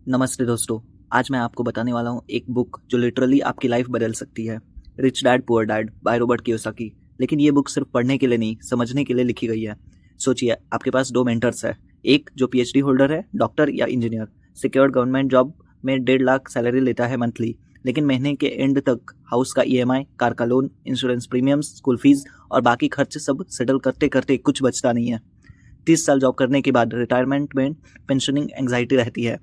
नमस्ते दोस्तों। आज मैं आपको बताने वाला हूँ एक बुक जो लिटरली आपकी लाइफ बदल सकती है। Rich dad poor dad by Robert Kiyosaki. लेकिन ये बुक सिर्फ पढ़ने के लिए नहीं, समझने के लिए लिखी गई है। सोचिए, आपके पास दो मेंटर्स है, एक जो पीएचडी होल्डर है, डॉक्टर या इंजीनियर, सिक्योर्ड गवर्नमेंट जॉब में 1.5 लाख सैलरी लेता है मंथली, लेकिन महीने के एंड तक हाउस का ईएमआई, कार का loan, insurance premiums, school fees और बाकी खर्च सब सेटल करते करते कुछ बचता नहीं है। 30 साल जॉब करने के बाद रिटायरमेंट में पेंशनिंग एंग्जाइटी रहती है।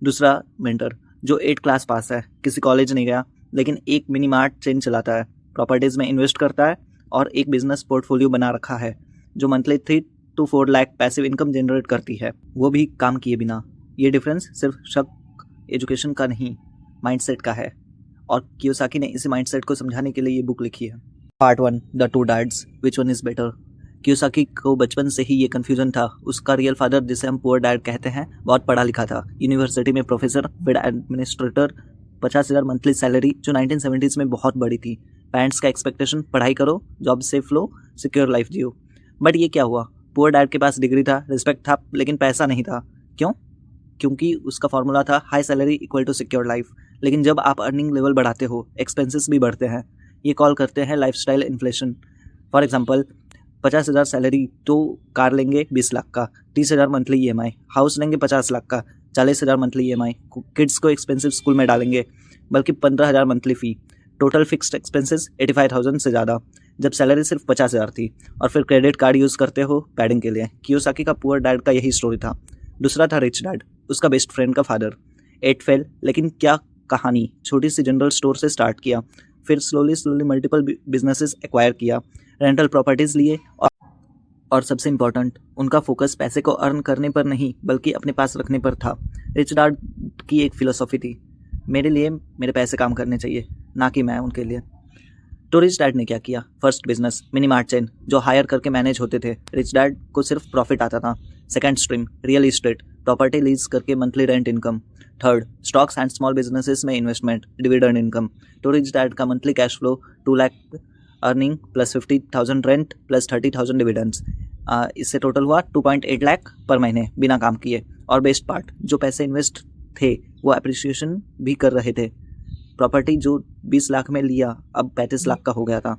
दूसरा मेंटर जो 8 क्लास पास है, किसी कॉलेज नहीं गया, लेकिन एक मिनी मार्ट चेन चलाता है, प्रॉपर्टीज में इन्वेस्ट करता है और एक बिजनेस पोर्टफोलियो बना रखा है जो monthly 3 to 4 lakh passive income generate करती है, वो भी काम किए बिना। ये डिफरेंस सिर्फ शक एजुकेशन का नहीं, माइंडसेट का है, और कियोसाकी ने इसी माइंडसेट को समझाने के लिए ये बुक लिखी है। Part 1, the two dads, which one is better. Kiyosaki को बचपन से ही ये कन्फ्यूजन था। उसका रियल फादर, जिसे हम पुअर डैड कहते हैं, बहुत पढ़ा लिखा था, यूनिवर्सिटी में प्रोफेसर, फिर एडमिनिस्ट्रेटर, 50,000 मंथली सैलरी जो 1970s में बहुत बड़ी थी। पेरेंट्स का एक्सपेक्टेशन, पढ़ाई करो, job safe low, secure life Jio. But ये क्या हुआ? पुअर डैड के पास डिग्री था, रिस्पेक्ट था, लेकिन पैसा नहीं था। क्यों? क्योंकि उसका फॉर्मूला था high salary equal to secure life. लेकिन जब आप अर्निंग लेवल बढ़ाते हो, एक्सपेंसेस भी बढ़ते हैं। ये कॉल करते हैं lifestyle inflation. For example, 50,000 salary तो कार लेंगे 20 लाख का, 30,000 मंथली ईएमआई, हाउस लेंगे 50 लाख का, 40,000 मंथली ईएमआई, किड्स को एक्सपेंसिव स्कूल में डालेंगे, बल्कि 15,000 मंथली फ़ी, टोटल फिक्स्ड एक्सपेंसेस 85,000 से ज़्यादा, जब सैलरी सिर्फ 50,000 थी। और फिर क्रेडिट कार्ड यूज़ करते हो पैडिंग के लिए। कियोसाकी का पुअर डैड का यही स्टोरी था। दूसरा था रिच डैड, उसका बेस्ट फ्रेंड का फादर। 8 फेल, लेकिन क्या कहानी। छोटी सी जनरल स्टोर से स्टार्ट किया, फिर स्लोली मल्टीपल बिजनेसेस एक्वायर किया, रेंटल प्रॉपर्टीज लिए, और सबसे इम्पोर्टेंट, उनका फोकस पैसे को अर्न करने पर नहीं बल्कि अपने पास रखने पर था। रिच डैड की एक फिलोसॉफी थी, मेरे लिए मेरे पैसे काम करने चाहिए, ना कि मैं उनके लिए। तो रिच डैड ने क्या किया? First business, mini mart chain, जो हायर करके मैनेज होते थे। रिच डैड को सिर्फ प्रॉफिट आता था। Second stream, real estate, property lease करके monthly rent income. Third, stocks and small businesses में इन्वेस्टमेंट, डिविडेंड इनकम। तो रिच डैड का monthly cash flow 2 lakh earning plus 50,000 rent plus 30,000 dividends. इससे टोटल हुआ 2.8 लाख पर महीने बिना काम किए। और बेस्ट पार्ट, जो पैसे इन्वेस्ट थे वो अप्रिसिएशन भी कर रहे थे। प्रॉपर्टी जो 20 लाख में लिया अब 35 लाख का हो गया था।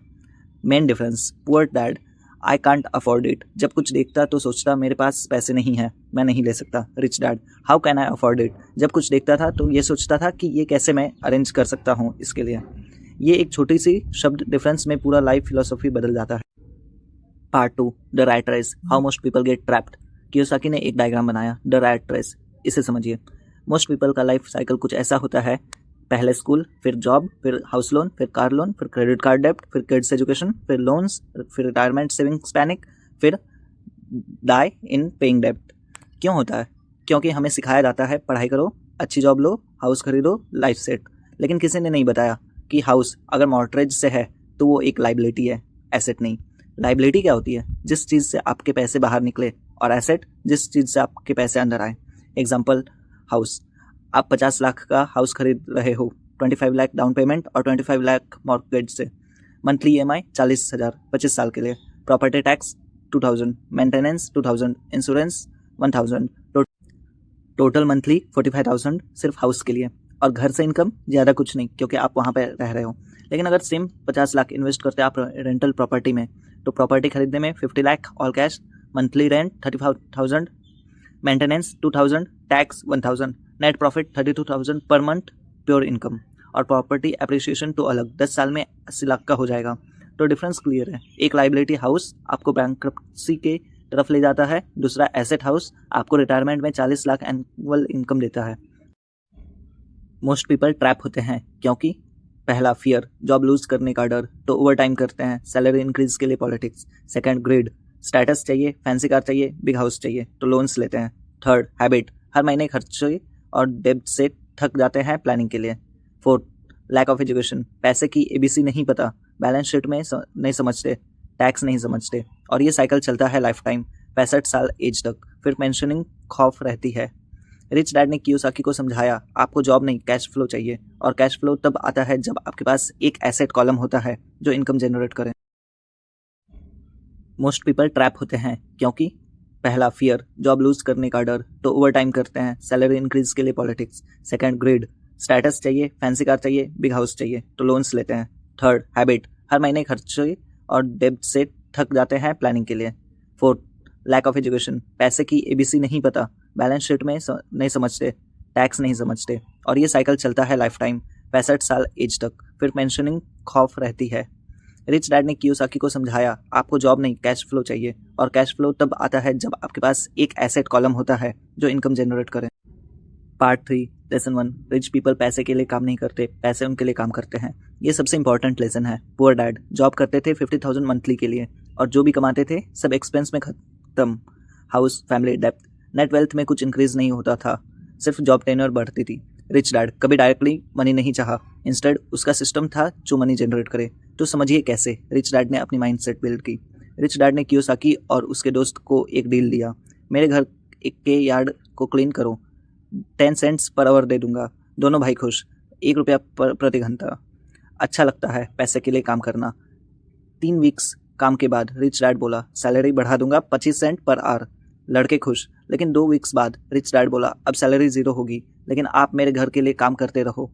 Main difference, poor dad, I can't afford it, जब कुछ देखता तो सोचता मेरे पास पैसे नहीं है, मैं नहीं ले सकता। Rich dad, how can I afford it, जब कुछ देखता था तो ये सोचता था कि ये कैसे मैं अरेंज कर सकता हूँ इसके लिए। ये एक छोटी सी शब्द डिफरेंस में पूरा लाइफ फिलोसॉफी बदल जाता है। Part 2, the rat race, how most people get trapped. Kiyosaki ने एक डायग्राम बनाया, द रैट रेस। इसे समझिए। मोस्ट पीपल का लाइफ साइकिल कुछ ऐसा होता है, पहले स्कूल, फिर जॉब, फिर हाउस लोन, फिर कार लोन, फिर क्रेडिट कार्ड डेब्ट, फिर किड्स एजुकेशन, फिर लोन्स, फिर रिटायरमेंट सेविंग्स पैनिक, फिर डाई इन पेइंग डेब्ट। क्यों होता है? क्योंकि हमें सिखाया जाता है पढ़ाई करो, अच्छी जॉब लो, हाउस खरीदो, लाइफ सेट। लेकिन किसी ने नहीं बताया कि हाउस अगर मॉर्टगेज से है तो वो एक लाइबिलिटी है, एसेट नहीं। लाइबिलिटी क्या होती है? जिस चीज़ से आपके पैसे बाहर निकले, और एसेट जिस चीज़ से आपके पैसे अंदर आए। Example, house. आप 50 लाख का हाउस खरीद रहे हो, 25 लाख डाउन पेमेंट और 25 लाख मॉर्टगेज से। मंथली ईएमआई 40,000 25 साल के लिए। Property tax 2,000, maintenance 2,000, insurance 1,000, total monthly 45,000 सिर्फ हाउस के लिए। और घर से इनकम ज़्यादा कुछ नहीं, क्योंकि आप वहाँ पे रह रहे हो। लेकिन अगर सेम 50 लाख इन्वेस्ट करते आप रेंटल प्रॉपर्टी में, तो प्रॉपर्टी खरीदने में 50 lakh all cash, monthly rent 35,000, maintenance 2,000, tax 1,000, net profit 32,000 per month, pure income. और प्रॉपर्टी अप्रिसिएशन तो अलग, 10 साल में 80 लाख का हो जाएगा। तो डिफरेंस क्लियर है। एक लाइबिलिटी हाउस आपको बैंक्रप्सी के तरफ ले जाता है, दूसरा एसेट हाउस आपको रिटायरमेंट में 40 लाख एनुअल इनकम देता है। मोस्ट पीपल ट्रैप होते हैं क्योंकि पहला, फियर, जॉब लूज करने का डर, तो ओवर टाइम करते हैं, सैलरी इंक्रीज के लिए पॉलिटिक्स। सेकंड, ग्रिड, स्टेटस चाहिए, फैंसी कार चाहिए, बिग हाउस चाहिए, तो लोन्स लेते हैं। थर्ड, हैबिट, हर महीने खर्चे और डेब्ट से थक जाते हैं प्लानिंग के लिए। फोर्थ, लैक ऑफ एजुकेशन, पैसे की एबीसी नहीं पता, बैलेंस शीट में नहीं समझते, टैक्स नहीं समझते, और ये साइकिल चलता है लाइफ टाइम, 65 साल एज तक। फिर पेंशनिंग खौफ रहती है। रिच डैड ने कियोसाकी को समझाया, आपको जॉब नहीं, कैश फ्लो चाहिए, और कैश फ्लो तब आता है जब आपके पास एक एसेट कॉलम होता है जो इनकम जनरेट करे। मोस्ट पीपल ट्रैप होते हैं क्योंकि पहला फियर, जॉब लूज करने का डर, तो ओवर टाइम करते हैं, सैलरी इंक्रीज के लिए पॉलिटिक्स। सेकंड ग्रिड, स्टेटस चाहिए, फैंसी कार चाहिए, बिग हाउस चाहिए, तो लोन्स लेते हैं। थर्ड हैबिट, हर महीने खर्चे और डेब्ट से थक जाते हैं प्लानिंग के लिए। फोर्थ लैक ऑफ एजुकेशन, पैसे की एबीसी नहीं पता, बैलेंस शीट में नहीं समझते, टैक्स नहीं समझते, और ये साइकिल चलता है लाइफ टाइम, 65 साल एज तक, फिर पेंशनिंग खौफ रहती है। रिच डैड ने कियोसाकी को समझाया, आपको जॉब नहीं कैश फ्लो चाहिए, और कैश फ्लो तब आता है जब आपके पास एक एसेट कॉलम होता है जो इनकम जनरेट करे। पार्ट 3 लेसन 1, रिच पीपल पैसे के लिए काम नहीं करते, पैसे उनके लिए काम करते हैं। ये सबसे इंपॉर्टेंट लेसन है। पुअर डैड जॉब करते थे 50,000 मंथली के लिए, और जो भी कमाते थे सब एक्सपेंस में खत्म, house, family, depth. Net wealth में कुछ इंक्रीज नहीं होता था, सिर्फ जॉब टेन्योर बढ़ती थी। रिच डैड कभी डायरेक्टली मनी नहीं चाहा, इंस्टेड उसका सिस्टम था जो मनी जनरेट करे। तो समझिए कैसे रिच डैड ने अपनी माइंडसेट बिल्ड की। रिच डैड ने कियोसाकी और उसके दोस्त को एक डील दिया, मेरे घर के यार्ड को क्लीन करो, 10 सेंट्स पर आवर दे दूंगा। दोनों भाई खुश, ₹1 प्रति घंटा। अच्छा लगता है पैसे के लिए काम करना। 3 वीक्स काम के बाद रिच डैड बोला, सैलरी बढ़ा दूंगा 25 सेंट पर आवर। लड़के खुश, लेकिन 2 वीक्स बाद रिच डैड बोला, अब सैलरी 0 होगी, लेकिन आप मेरे घर के लिए काम करते रहो।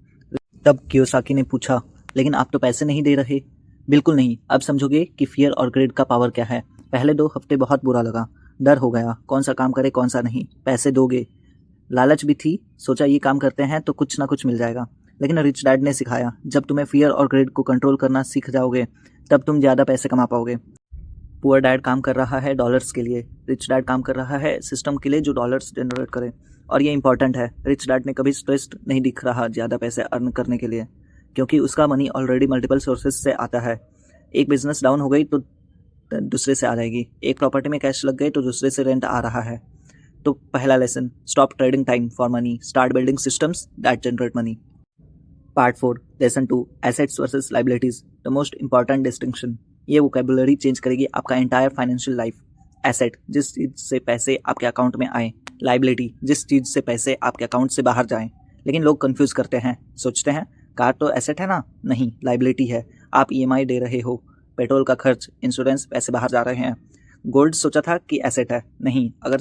तब कियोसाकी ने पूछा, लेकिन आप तो पैसे नहीं दे रहे। बिल्कुल नहीं, अब समझोगे कि फियर और ग्रिड का पावर क्या है। पहले 2 हफ्ते बहुत बुरा लगा, डर हो गया, कौन सा काम करे कौन सा नहीं। पैसे दोगे, लालच भी थी, सोचा ये काम करते हैं तो कुछ ना कुछ मिल जाएगा। लेकिन रिच डैड ने सिखाया, जब तुम्हें फियर और ग्रिड को कंट्रोल करना सीख जाओगे तब तुम ज़्यादा पैसे कमा पाओगे। पुअर डैड काम कर रहा है डॉलर्स के लिए, रिच डैड काम कर रहा है सिस्टम के लिए जो डॉलर्स जनरेट करे। और ये इंपॉर्टेंट है, रिच डैड ने कभी स्ट्रेस्ड नहीं दिख रहा ज़्यादा पैसे अर्न करने के लिए, क्योंकि उसका मनी ऑलरेडी मल्टीपल सोर्सेज से आता है। एक बिजनेस डाउन हो गई तो दूसरे से आ जाएगी, एक प्रॉपर्टी में कैश लग गए तो दूसरे से रेंट आ रहा है। तो पहला lesson, stop trading time for money, start building systems that generate money. Part 4 lesson 2, assets versus liabilities, the most important distinction. ये वोकेबुलरी चेंज करेगी आपका एंटायर फाइनेंशियल लाइफ। एसेट, जिस चीज़ से पैसे आपके अकाउंट में आए, लाइबिलिटी, जिस चीज़ से पैसे आपके अकाउंट से बाहर जाएं। लेकिन लोग कंफ्यूज करते हैं, सोचते हैं कार तो एसेट है ना, नहीं, लाइबिलिटी है। आप ईएमआई दे रहे हो, पेट्रोल का खर्च, इंश्योरेंस, पैसे बाहर जा रहे हैं। गोल्ड सोचा था कि एसेट है, नहीं, अगर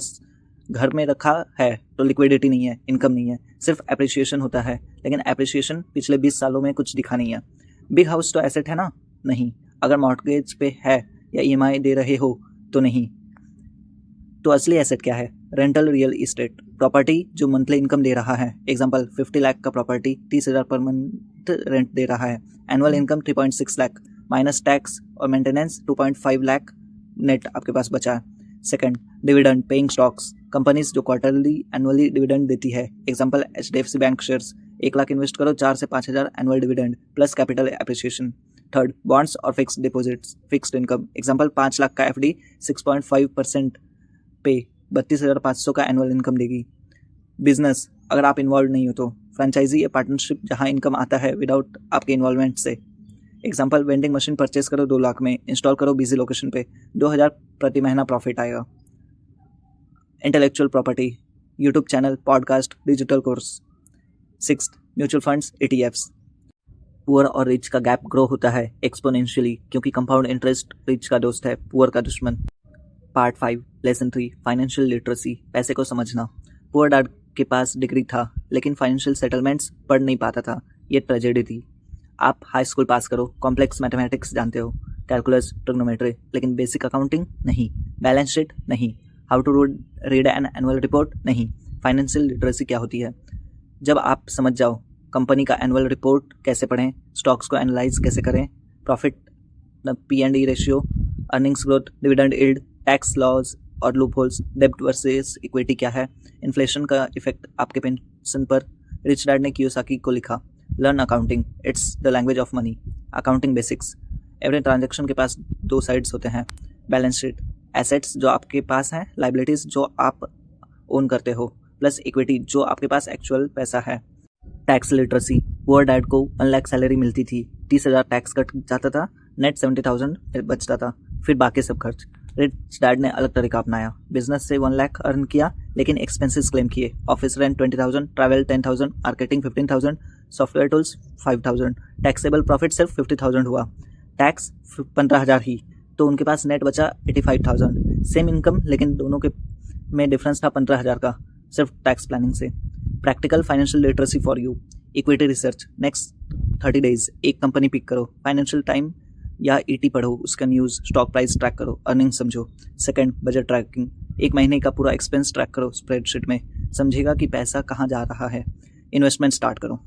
घर में रखा है तो लिक्विडिटी नहीं है, इनकम नहीं है, सिर्फ एप्रिसिएशन होता है। लेकिन एप्रिसिएशन पिछले 20 सालों में कुछ दिखा नहीं है। बिग हाउस तो एसेट है ना, नहीं, अगर मॉर्टगेज पे है या ईएमआई दे रहे हो तो नहीं। तो असली एसेट क्या है? रेंटल रियल इस्टेट, प्रॉपर्टी जो मंथली इनकम दे रहा है। एग्जांपल 50 लाख का प्रॉपर्टी 30,000 पर मंथ रेंट दे रहा है। Annual income 3.6 lakh minus tax और मेंटेनेंस 2.5 लाख नेट आपके पास बचा है। Second, dividend paying stocks, companies जो क्वार्टरली एनुअली डिविडेंड देती है। Example HDFC bank shares, 1 lakh invest करो, 4 से 5,000 annual dividend plus capital appreciation. Third, bonds और fixed deposits, fixed income. Example 5 lakh का FD 6.5% पे 32,500 का एनुअल इनकम देगी। बिजनेस, अगर आप इन्वॉल्व नहीं हो तो फ्रेंचाइजी या पार्टनरशिप जहां इनकम आता है विदाउट आपके इन्वॉल्वमेंट से। एग्जांपल वेंडिंग मशीन परचेस करो 2 लाख में, इंस्टॉल करो बिजी लोकेशन पे, 2,000 प्रति महीना प्रॉफिट आएगा। Intellectual property, YouTube channel, podcast, digital course. Sixth, mutual funds, ETFs। Poor और रिच का गैप ग्रो होता है एक्सपोनेंशियली, क्योंकि कंपाउंड इंटरेस्ट रिच का दोस्त है, पुअर का दुश्मन। पार्ट 5 लेसन 3, फाइनेंशियल लिटरेसी, पैसे को समझना। पुअर डैड के पास डिग्री था लेकिन फाइनेंशियल सेटलमेंट्स पढ़ नहीं पाता था, ये ट्रेजेडी थी। आप हाई स्कूल पास करो, कॉम्प्लेक्स मैथमेटिक्स जानते हो, कैलकुलस, ट्रिग्नोमेट्री, लेकिन बेसिक अकाउंटिंग नहीं, बैलेंस शीट नहीं, how to read an annual report नहीं। फाइनेंशियल लिटरेसी क्या होती है? जब आप समझ जाओ कंपनी का एनुअल रिपोर्ट कैसे पढ़ें, स्टॉक्स को एनालाइज कैसे करें, profit P&E ratio, earnings growth, dividend yield, tax laws और लूप होल्स, डेब्ट वर्सेस इक्विटी क्या है, इन्फ्लेशन का इफेक्ट आपके पेंशन पर। रिच डैड ने कियोसाकी को लिखा, learn accounting, it's the language of money. Accounting basics, every transaction के पास 2 साइड्स होते हैं। बैलेंस शीट, एसेट्स जो आपके पास हैं, लाइबिलिटीज जो आप ओन करते हो, प्लस इक्विटी जो आपके पास एक्चुअल पैसा है। टैक्स लिटरेसी, पुअर डैड को 1 लाख सैलरी मिलती थी, 30,000 टैक्स कट जाता था, नेट 70,000 बचता था, फिर बाकी सब खर्च। रिच डैड ने अलग तरीका अपनाया, बिजनेस से 1 लाख अर्न किया लेकिन एक्सपेंसेस क्लेम किए। Office rent 20,000, travel 10,000, marketing 15,000, software tools 5,000। Taxable profit सिर्फ 50,000 हुआ, टैक्स 15,000 ही, तो उनके पास नेट बचा 85,000। सेम इनकम लेकिन दोनों के में डिफरेंस था 15,000 का, सिर्फ टैक्स प्लानिंग से। Practical financial literacy for you, equity research, next 30 days एक कंपनी पिक करो, फाइनेंशियल टाइम या ईटी पढ़ो, उसका न्यूज़, स्टॉक प्राइस ट्रैक करो, अर्निंग समझो। सेकंड, बजट ट्रैकिंग, एक महीने का पूरा एक्सपेंस ट्रैक करो स्प्रेडशीट में, समझेगा कि पैसा कहाँ जा रहा है। इन्वेस्टमेंट स्टार्ट करो।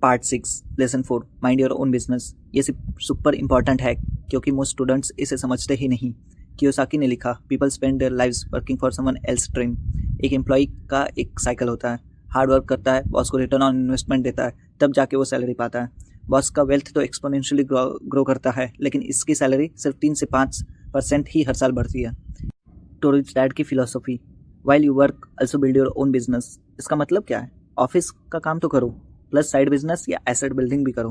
Part 6 lesson 4 mind your own business. ये सुपर इंपॉर्टेंट है क्योंकि मोस्ट स्टूडेंट्स इसे समझते ही नहीं। कियोसाकी ने लिखा, people spend their lives working for someone else dream. एक एम्प्लॉय का एक साइकिल होता है, हार्ड वर्क करता है, बॉस को रिटर्न ऑन इन्वेस्टमेंट देता है, तब जाके वो सैलरी पाता है। बॉस का वेल्थ तो एक्सपोनेंशियली ग्रो करता है, लेकिन इसकी सैलरी सिर्फ 3 से 5% ही हर साल बढ़ती है। टू रिच डैड की philosophy, while you work also build your own business. इसका मतलब क्या है? ऑफिस का काम तो करो, प्लस साइड बिजनेस या एसेट बिल्डिंग भी करो।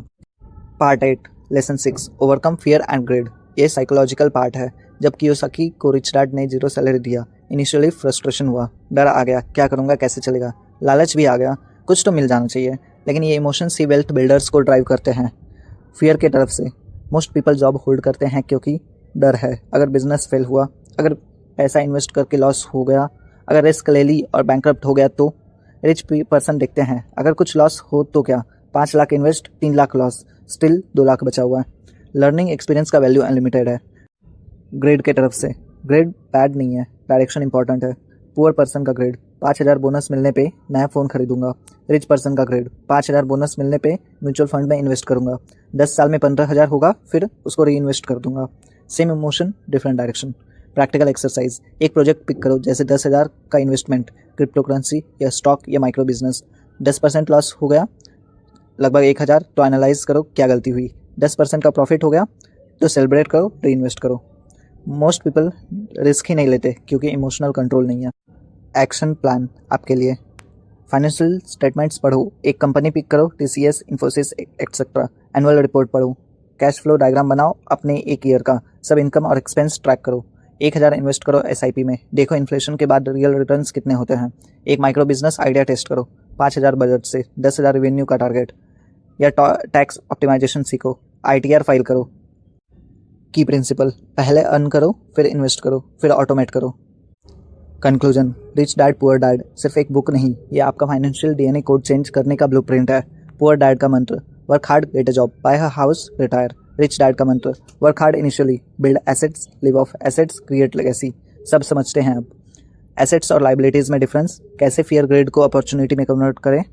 Part 8 lesson 6 overcome fear and grade. ये साइकोलॉजिकल पार्ट है। जब कियोसाकी को रिच डैड ने 0 सैलरी दिया, इनिशियली फ्रस्ट्रेशन हुआ, डर आ गया, क्या करूँगा, कैसे चलेगा, लालच भी आ गया, कुछ तो मिल जाना चाहिए, लेकिन ये इमोशंस ही वेल्थ बिल्डर्स को ड्राइव करते हैं। फियर की तरफ से मोस्ट पीपल जॉब होल्ड करते हैं क्योंकि डर है, अगर बिजनेस फेल हुआ, अगर पैसा इन्वेस्ट करके लॉस हो गया, अगर रिस्क ले ली और बैंकरप्ट हो गया तो। रिच पर्सन देखते हैं, अगर कुछ लॉस हो तो क्या, 5 lakh invest, 3 lakh loss, still 2 lakh बचा हुआ है। लर्निंग एक्सपीरियंस का वैल्यू अनलिमिटेड है। ग्रेड के तरफ से ग्रेड बैड नहीं है, डायरेक्शन इंपॉर्टेंट है। पुअर पर्सन का ग्रेड, 5,000 बोनस मिलने पे नया फ़ोन खरीदूंगा। रिच पर्सन का ग्रेड, 5,000 बोनस मिलने पे म्यूचुअल फंड में इन्वेस्ट करूंगा, 10 साल में 15,000 होगा, फिर उसको री इन्वेस्ट कर दूंगा। Same emotion, different direction. Practical exercise, एक प्रोजेक्ट पिक करो, जैसे 10,000 का इन्वेस्टमेंट, क्रिप्टो करेंसी या स्टॉक या माइक्रो बिजनेस। 10% लॉस हो गया, लगभग 1,000, तो एनालाइज करो क्या गलती हुई। 10% का प्रॉफिट हो गया तो सेलिब्रेट करो, री इन्वेस्ट करो। मोस्ट पीपल रिस्क ही नहीं लेते क्योंकि इमोशनल कंट्रोल नहीं है। एक्शन प्लान आपके लिए, फाइनेंशियल स्टेटमेंट्स पढ़ो, एक कंपनी पिक करो, TCS, Infosys etcetera. Annual report पढ़ो, कैश फ्लो डायग्राम बनाओ अपने एक ईयर का, सब इनकम और एक्सपेंस ट्रैक करो। 1,000 इन्वेस्ट करो SIP में, देखो इन्फ्लेशन के बाद रियल रिटर्न्स कितने होते हैं। एक माइक्रो बिजनेस आइडिया टेस्ट करो, 5,000 बजट से, 10,000 रेवेन्यू का टारगेट। या टैक्स ऑप्टिमाइजेशन सीखो, ITR फाइल करो। की प्रिंसिपल, पहले अर्न करो, फिर इन्वेस्ट करो, फिर ऑटोमेट करो। Conclusion, rich dad poor dad सिर्फ एक बुक नहीं, ये आपका फाइनेंशियल DNA कोड चेंज करने का ब्लूप्रिंट है। पुअर डैड का मंत्र, work hard get a job, buy a house retire. Rich dad का मंत्र, work hard initially, build assets, live off assets, create legacy. सब समझते हैं अब। एसेट्स और लाइबिलिटीज़ में डिफरेंस, कैसे फियर ग्रेड को अपॉर्चुनिटी में कन्वर्ट करें,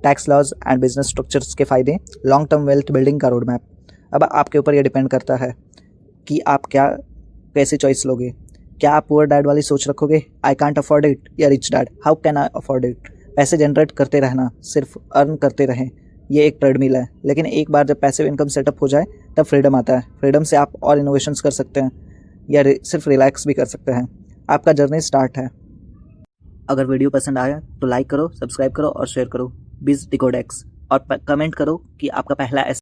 tax laws and business structures के फायदे, लॉन्ग टर्म वेल्थ बिल्डिंग का रोड मैप। अब आपके ऊपर यह डिपेंड करता है कि आप कैसे चॉइस लोगे। क्या आप पुअर डैड वाली सोच रखोगे, आई कांट अफोर्ड इट, या rich dad, how can I afford it. पैसे जनरेट करते रहना, सिर्फ अर्न करते रहें, ये एक ट्रेडमिल है, लेकिन एक बार जब पैसिव इनकम सेटअप हो जाए तब फ्रीडम आता है। फ्रीडम से आप और इनोवेशंस कर सकते हैं या सिर्फ रिलैक्स भी कर सकते हैं। आपका जर्नी स्टार्ट है। अगर वीडियो पसंद आया तो लाइक करो, सब्सक्राइब करो और शेयर करो। बिज डिकोडेक्स, और कमेंट करो कि आपका पहला